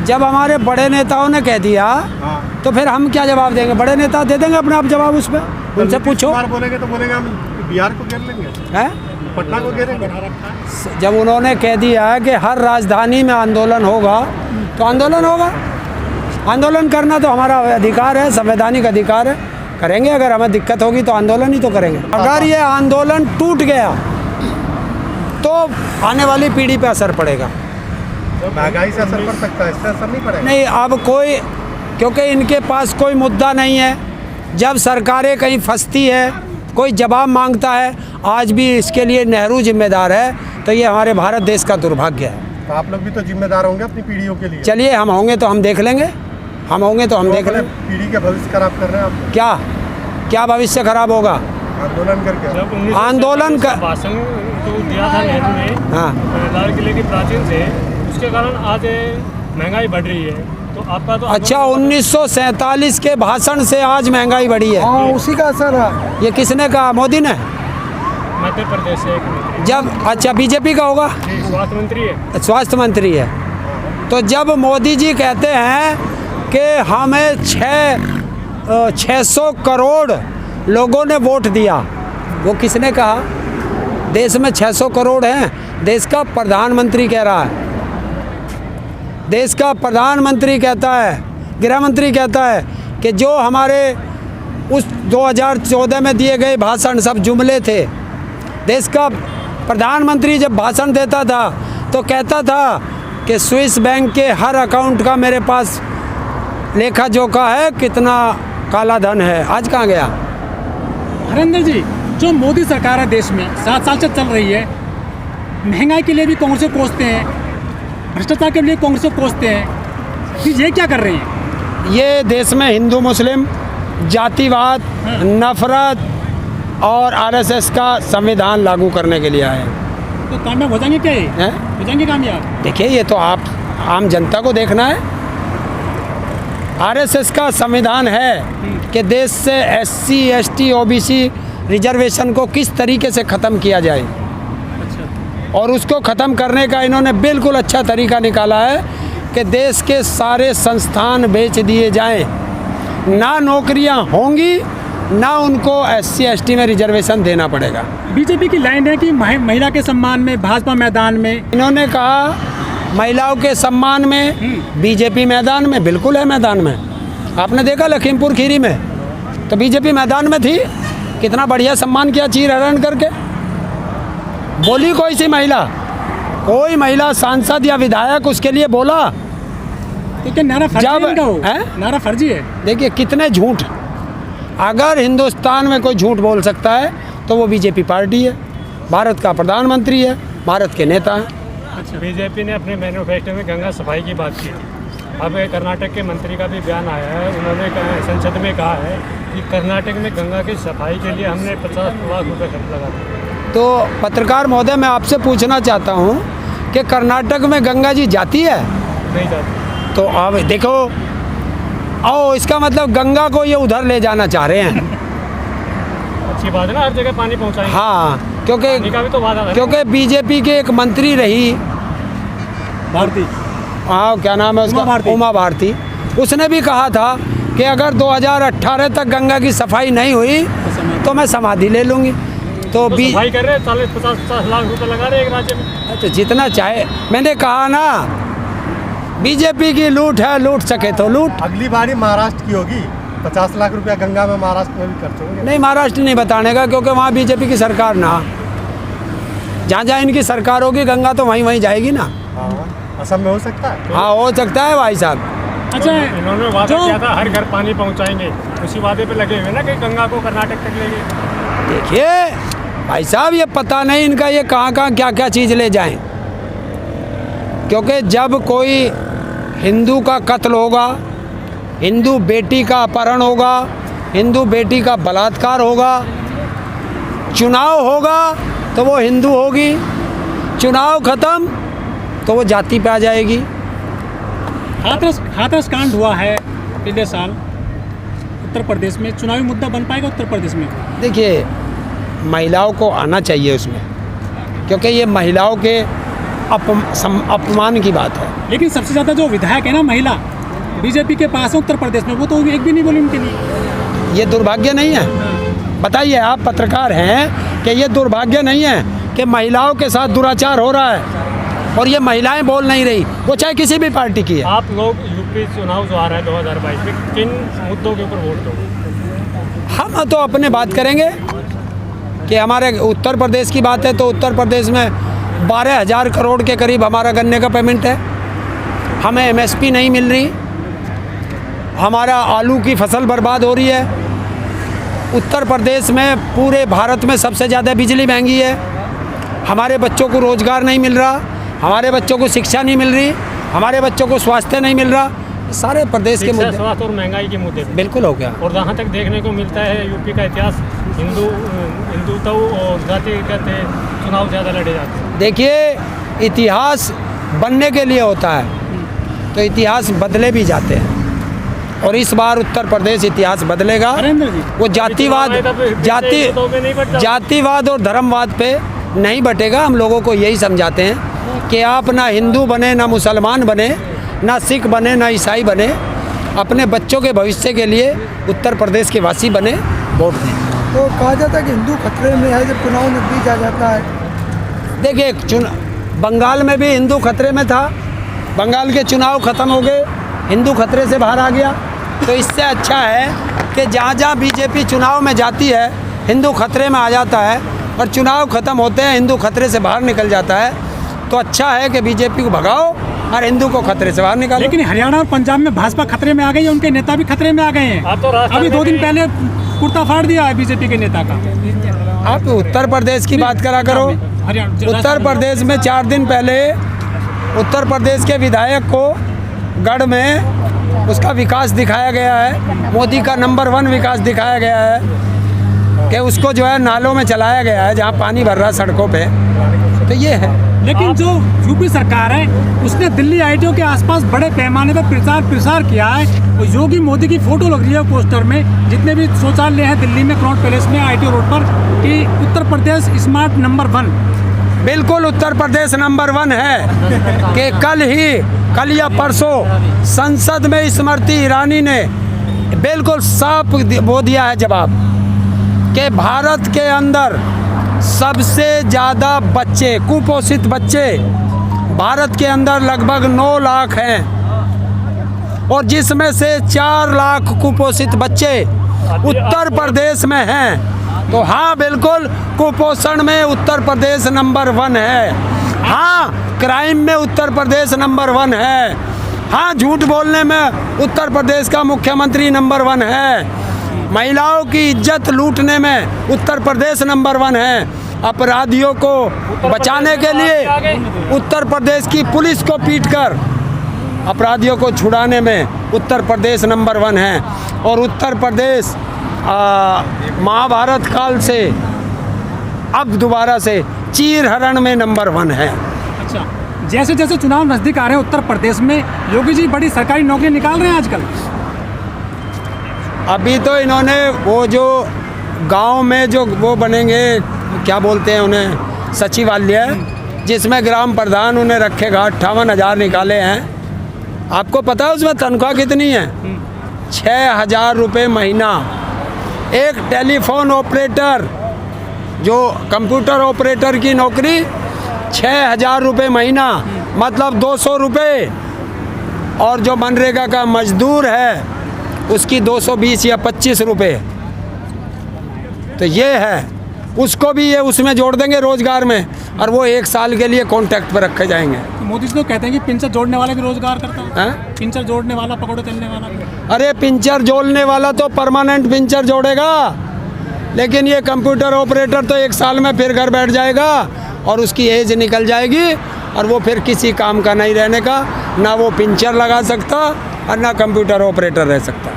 जब हमारे बड़े नेताओं ने कह दिया तो फिर हम क्या जवाब देंगे? बड़े नेता दे देंगे अपने आप जवाब उस पर, उनसे पूछो। बोलेंगे तो बोलेंगे हम बिहार को घेर लेंगे, हैं? पटना को घेरेंगे। जब उन्होंने कह दिया है कि हर राजधानी में आंदोलन होगा तो आंदोलन होगा। आंदोलन करना तो हमारा अधिकार है, संवैधानिक अधिकार है, करेंगे। अगर हमें दिक्कत होगी तो आंदोलन ही तो करेंगे। अगर ये आंदोलन टूट गया तो आने वाली पीढ़ी पे असर पड़ेगा। महंगाई से असर पड़ सकता है, इससे असर नहीं पड़ेगा। नहीं, अब कोई, क्योंकि इनके पास कोई मुद्दा नहीं है। जब सरकारें कहीं फंसती है, कोई जवाब मांगता है, आज भी इसके लिए नेहरू जिम्मेदार है, तो ये हमारे भारत देश का दुर्भाग्य है। तो आप लोग भी तो जिम्मेदार होंगे अपनी पीढ़ियों के लिए। चलिए, हम होंगे तो हम देख लेंगे, हम होंगे तो हम देख लेंगे। पीढ़ी का भविष्य खराब कर रहे हैं आप। क्या क्या भविष्य खराब होगा? आंदोलन करके। आंदोलन का भाषण जो दिया था नेहरू ने, हाँ, लाल किले की प्राचीन से, उसके कारण आज महंगाई बढ़ रही है। तो आपका तो अच्छा, 1947 के भाषण से आज महंगाई बढ़ी है। हाँ, उसी का असर है। ये किसने कहा? मोदी ने? मध्य प्रदेश से जब, अच्छा, बीजेपी का होगा, स्वास्थ्य मंत्री है। स्वास्थ्य मंत्री है। तो जब मोदी जी कहते हैं कि हमें 600 करोड़ लोगों ने वोट दिया, वो किसने कहा? देश में 600 करोड़ हैं, देश का प्रधानमंत्री कह रहा है। देश का प्रधानमंत्री कहता है, गृह मंत्री कहता है कि जो हमारे उस 2014 में दिए गए भाषण सब जुमले थे। देश का प्रधानमंत्री जब भाषण देता था तो कहता था कि स्विस बैंक के हर अकाउंट का मेरे पास लेखा जोखा है, कितना काला धन है। आज कहाँ गया? हरेंद्र जी, जो मोदी सरकार है देश में 7 साल से चल रही है, महंगाई के लिए भी कांग्रेस को कोसते हैं, भ्रष्टाचार के लिए कांग्रेस को कोसते हैं, फिर ये क्या कर रहे हैं? ये देश में हिंदू मुस्लिम जातिवाद, नफरत और आरएसएस का संविधान लागू करने के लिए आए। तो कामयाब हो जाएंगे क्या ये? हैं? हो जाएंगे कामयाब? देखिए, ये तो आप आम जनता को देखना है। आरएसएस का संविधान है कि देश से एससी, एसटी, ओबीसी रिजर्वेशन को किस तरीके से ख़त्म किया जाए। अच्छा। और उसको ख़त्म करने का इन्होंने बिल्कुल अच्छा तरीका निकाला है कि देश के सारे संस्थान बेच दिए जाएं, ना नौकरियां होंगी, ना उनको एससी, एसटी में रिजर्वेशन देना पड़ेगा। बीजेपी की लाइन है कि महिला के सम्मान में भाजपा मैदान में। इन्होंने कहा महिलाओं के सम्मान में बीजेपी मैदान में, बिल्कुल है मैदान में। आपने देखा लखीमपुर खीरी में तो बीजेपी मैदान में थी, कितना बढ़िया सम्मान किया चीर हरण करके। बोली कोई सी महिला, कोई महिला सांसद या विधायक उसके लिए बोला? तो क्या नारा फर्जी है इनका? है? नारा फर्जी है। देखिए कितने झूठ। अगर हिंदुस्तान में कोई झूठ बोल सकता है तो वो बीजेपी पार्टी है, भारत का प्रधानमंत्री है, भारत के नेता हैं। अच्छा, बीजेपी ने अपने मैनिफेस्टो में गंगा सफाई की बात की थी। अब कर्नाटक के मंत्री का भी बयान आया है, उन्होंने संसद में कहा है कि कर्नाटक में गंगा की सफाई के लिए हमने 50 लाख रुपये खर्च लगा दिए। तो पत्रकार महोदय, मैं आपसे पूछना चाहता हूँ कि कर्नाटक में गंगा जी जाती है? नहीं जाती। तो अब देखो, आओ, इसका मतलब गंगा को ये उधर ले जाना चाह रहे हैं। अच्छी बात है ना, हर जगह पानी पहुँचाएंगे। हाँ, पानी का भी तो वादा है। क्योंकि बीजेपी के एक मंत्री रही भारती, हाँ, क्या नाम है उसका? उमा भारती। उसने भी कहा था कि अगर 2018 तक गंगा की सफाई नहीं हुई तो मैं समाधि ले लूँगी। तो सफाई कर रहे हैं, 40-50 लाख रुपए लगा रहे हैं एक राज्य में। तो जितना चाहे, मैंने कहा ना, बीजेपी की लूट है, लूट सके तो लूट। अगली बारी महाराष्ट्र की होगी, 50 लाख रुपया गंगा में महाराष्ट्र में भी खर्च होंगे। नहीं, महाराष्ट्र नहीं बताने का, क्योंकि वहाँ बीजेपी की सरकार ना, जहाँ जहाँ इनकी सरकार होगी गंगा तो वहीं वहीं जाएगी ना। हाँ, असम में हो सकता है। हाँ, हो सकता है भाई साहब। अच्छा, इन्होंने वादा किया था हर घर पानी पहुंचाएंगे, उसी वादे पे लगे हुए ना कि गंगा को कर्नाटक तक लेंगे। देखिए भाई साहब, ये पता नहीं इनका ये कहाँ कहाँ क्या क्या चीज़ ले जाएं, क्योंकि जब कोई हिंदू का कत्ल होगा, हिंदू बेटी का अपहरण होगा, हिंदू बेटी का बलात्कार होगा, चुनाव होगा तो वो हिंदू होगी, चुनाव ख़त्म तो वो जाति पे आ जाएगी। हाथरस कांड हुआ है पिछले साल उत्तर प्रदेश में, चुनावी मुद्दा बन पाएगा उत्तर प्रदेश में? देखिए, महिलाओं को आना चाहिए उसमें, क्योंकि ये महिलाओं के अपमान की बात है। लेकिन सबसे ज़्यादा जो विधायक है ना महिला बीजेपी के पास है उत्तर प्रदेश में, वो तो एक भी नहीं बोली उनके लिए। ये दुर्भाग्य नहीं है? बताइए, आप पत्रकार हैं कि ये दुर्भाग्य नहीं है कि महिलाओं के साथ दुराचार हो रहा है और ये महिलाएं बोल नहीं रही, वो चाहे किसी भी पार्टी की है। आप लोग यूपी चुनाव जो आ रहा है 2022 में, किन मुद्दों के ऊपर वोट दोगे? हम तो अपने बात करेंगे कि हमारे उत्तर प्रदेश की बात है तो उत्तर प्रदेश में 12,000 करोड़ के करीब हमारा गन्ने का पेमेंट है, हमें एमएसपी नहीं मिल रही, हमारा आलू की फसल बर्बाद हो रही है, उत्तर प्रदेश में पूरे भारत में सबसे ज़्यादा बिजली महंगी है, हमारे बच्चों को रोज़गार नहीं मिल रहा, हमारे बच्चों को शिक्षा नहीं मिल रही, हमारे बच्चों को स्वास्थ्य नहीं मिल रहा, सारे प्रदेश के शिक्षा, मुद्दे। स्वास्थ्य और महंगाई के मुद्दे पे। बिल्कुल हो गया। और जहाँ तक देखने को मिलता है यूपी का इतिहास, हिंदुत्व और जातिगत चुनाव ज़्यादा लड़े जाते हैं। देखिए, इतिहास बनने के लिए होता है तो इतिहास बदले भी जाते हैं और इस बार उत्तर प्रदेश इतिहास बदलेगा। हरेंद्र जी, वो जातिवाद और धर्मवाद पे नहीं बटेगा। हम लोगों को यही समझाते हैं कि आप ना हिंदू बने, ना मुसलमान बने, ना सिख बने, ना ईसाई बने, अपने बच्चों के भविष्य के लिए उत्तर प्रदेश के वासी बने, वोट दें। तो कहा जाता है कि हिंदू खतरे में है जब चुनाव नजदीक आ जाता है। देखिए, बंगाल में भी हिंदू खतरे में था, बंगाल के चुनाव ख़त्म हो गए, हिंदू खतरे से बाहर आ गया। तो इससे अच्छा है कि जहाँ जहाँ बीजेपी चुनाव में जाती है हिंदू खतरे में आ जाता है और चुनाव ख़त्म होते हैं हिंदू खतरे से बाहर निकल जाता है। तो अच्छा है कि बीजेपी को भगाओ और हिंदू को खतरे से बाहर निकालो। लेकिन हरियाणा और पंजाब में भाजपा खतरे में आ गई है, उनके नेता भी खतरे में आ गए हैं। आप तो राजस्थान अभी 2 में दिन भी- पहले कुर्ता फाड़ दिया है बीजेपी के नेता का। आप उत्तर प्रदेश की बात करा करो। उत्तर प्रदेश में 4 दिन पहले उत्तर प्रदेश के विधायक को गढ़ में उसका विकास दिखाया गया है, मोदी का नंबर 1 विकास दिखाया गया है कि उसको जो है नालों में चलाया गया है जहाँ पानी भर रहा है सड़कों पे। तो ये है। लेकिन जो यूपी सरकार है उसने दिल्ली आईटीओ के आसपास बड़े पैमाने पर प्रसार किया है। और योगी मोदी की फोटो लग रही है पोस्टर में, जितने भी शौचालय हैं दिल्ली में क्राउन पैलेस में आईटीओ रोड पर, कि उत्तर प्रदेश स्मार्ट नंबर 1। बिल्कुल उत्तर प्रदेश नंबर 1 है कि कल या परसों संसद में स्मृति ईरानी ने बिल्कुल साफ वो दिया है जवाब कि भारत के अंदर सबसे ज़्यादा बच्चे, कुपोषित बच्चे भारत के अंदर लगभग 9 लाख हैं और जिसमें से 4 लाख कुपोषित बच्चे उत्तर प्रदेश में हैं। तो हाँ, बिल्कुल कुपोषण में उत्तर प्रदेश नंबर 1 है। हाँ, क्राइम में उत्तर प्रदेश नंबर 1 है। हाँ, झूठ बोलने में उत्तर प्रदेश का मुख्यमंत्री नंबर 1 है। महिलाओं की इज्जत लूटने में उत्तर प्रदेश नंबर 1 है। अपराधियों को बचाने के लिए उत्तर प्रदेश की पुलिस को पीटकर अपराधियों को छुड़ाने में उत्तर प्रदेश नंबर 1 है। और उत्तर प्रदेश महाभारत काल से अब दोबारा से चीर हरण में नंबर 1 है। अच्छा, जैसे जैसे चुनाव नजदीक आ रहे हैं उत्तर प्रदेश में, योगी जी बड़ी सरकारी नौकरी निकाल रहे हैं आजकल। अभी तो इन्होंने वो जो गांव में जो वो बनेंगे, क्या बोलते हैं उन्हें, सचिवालय, जिसमें ग्राम प्रधान उन्हें रखेगा, 58,000 निकाले हैं। आपको पता है उसमें तनख्वाह कितनी है? 6,000 रुपये महीना। एक टेलीफोन ऑपरेटर, जो कंप्यूटर ऑपरेटर की नौकरी, 6,000 रुपये महीना, मतलब 200 रुपये। और जो मनरेगा का मजदूर है उसकी 220 या 25 रुपये। तो ये है, उसको भी ये उसमें जोड़ देंगे रोजगार में और वो 1 साल के लिए कॉन्ट्रैक्ट पर रखे जाएंगे। तो मोदी जी तो कहते हैं कि पिंचर जोड़ने वाला भी रोजगार करता है। पिंचर जोड़ने वाला, पकौड़े तलने वाला भी। अरे पिंचर जोड़ने वाला तो परमानेंट पिंचर जोड़ेगा, लेकिन ये कंप्यूटर ऑपरेटर तो 1 साल में फिर घर बैठ जाएगा और उसकी एज निकल जाएगी और वो फिर किसी काम का नहीं रहने का, ना वो पिंचर लगा सकता और ना कंप्यूटर ऑपरेटर रह सकता।